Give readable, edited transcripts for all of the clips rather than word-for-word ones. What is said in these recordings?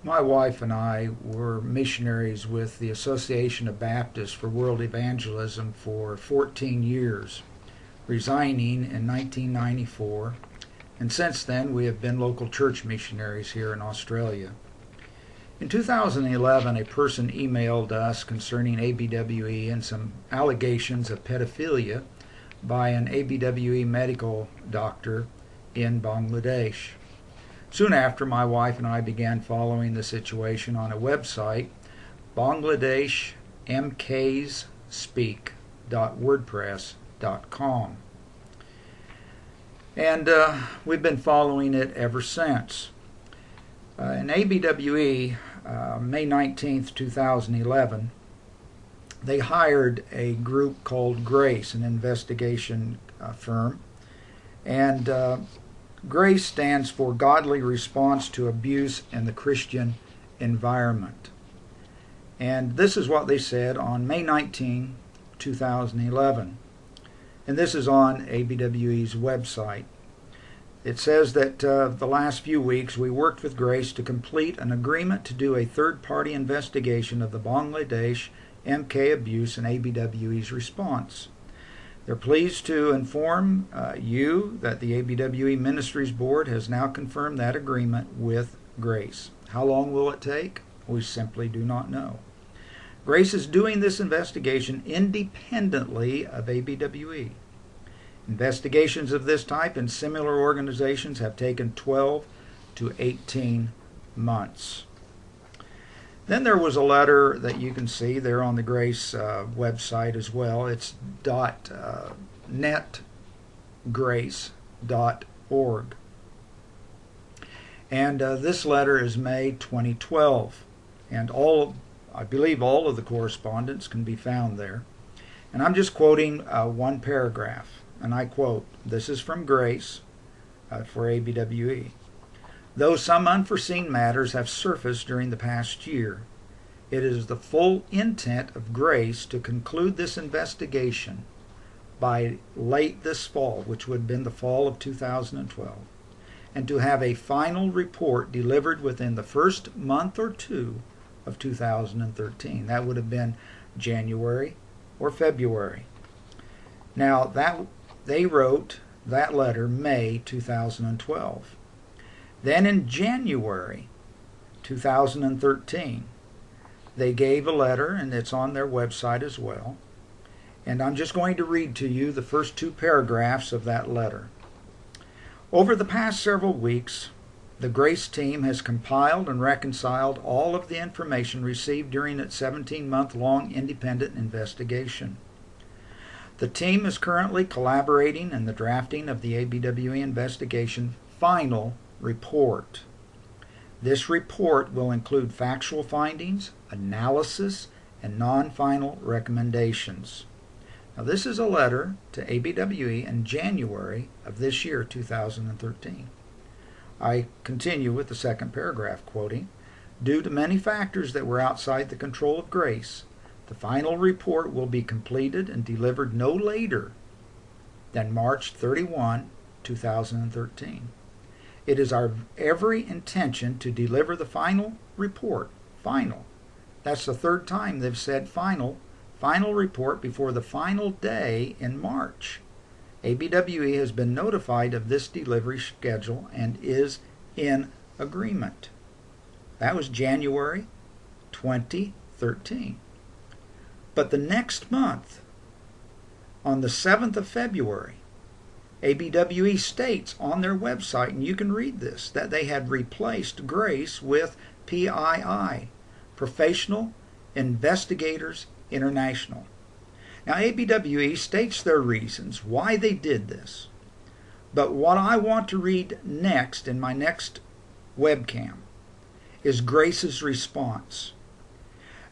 My wife and I were missionaries with the Association of Baptists for World Evangelism for 14 years, resigning in 1994, and since then we have been local church missionaries here in Australia. In 2011, a person emailed us concerning ABWE and some allegations of pedophilia by an ABWE medical doctor in Bangladesh. Soon after, my wife and I began following the situation on a website, bangladeshmksspeak.wordpress.com. And we've been following it ever since. In ABWE, May 19th, 2011, they hired a group called Grace, an investigation firm, and GRACE stands for Godly Response to Abuse in the Christian Environment. And this is what they said on May 19, 2011. And this is on ABWE's website. It says that the last few weeks we worked with GRACE to complete an agreement to do a third-party investigation of the Bangladesh MK abuse and ABWE's response. They're pleased to inform you that the ABWE Ministries Board has now confirmed that agreement with GRACE. How long will it take? We simply do not know. GRACE is doing this investigation independently of ABWE. Investigations of this type in similar organizations have taken 12 to 18 months. Then there was a letter that you can see there on the GRACE website as well. It's .netgrace.org. And this letter is May 2012. And I believe all of the correspondence can be found there. And I'm just quoting one paragraph. And I quote, this is from GRACE for ABWE. Though some unforeseen matters have surfaced during the past year, it is the full intent of GRACE to conclude this investigation by late this fall, which would have been the fall of 2012, and to have a final report delivered within the first month or two of 2013. That would have been January or February. Now, they wrote that letter May 2012. Then in January 2013, they gave a letter, and it's on their website as well. And I'm just going to read to you the first two paragraphs of that letter. Over the past several weeks, the GRACE team has compiled and reconciled all of the information received during its 17-month-long independent investigation. The team is currently collaborating in the drafting of the ABWE investigation final report. This report will include factual findings, analysis, and non-final recommendations. Now, this is a letter to ABWE in January of this year, 2013. I continue with the second paragraph, quoting, due to many factors that were outside the control of GRACE, the final report will be completed and delivered no later than March 31, 2013. It is our every intention to deliver the final report, final. That's the third time they've said final report before the final day in March. ABWE has been notified of this delivery schedule and is in agreement. That was January 2013. But the next month, on the 7th of February, ABWE states on their website, and you can read this, that they had replaced GRACE with PII, Professional Investigators International. Now, ABWE states their reasons why they did this. But what I want to read next in my next webcam is GRACE's response.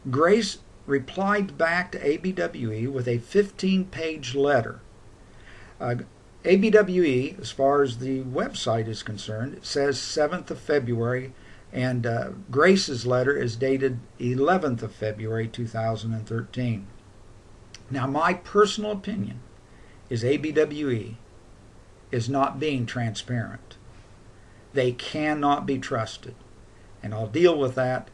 GRACE replied back to ABWE with a 15-page letter. ABWE, as far as the website is concerned, it says 7th of February, and GRACE's letter is dated 11th of February 2013. Now, my personal opinion is ABWE is not being transparent. They cannot be trusted. And I'll deal with that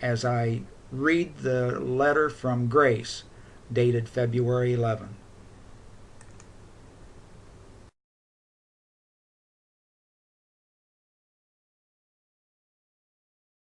as I read the letter from Grace, dated February 11.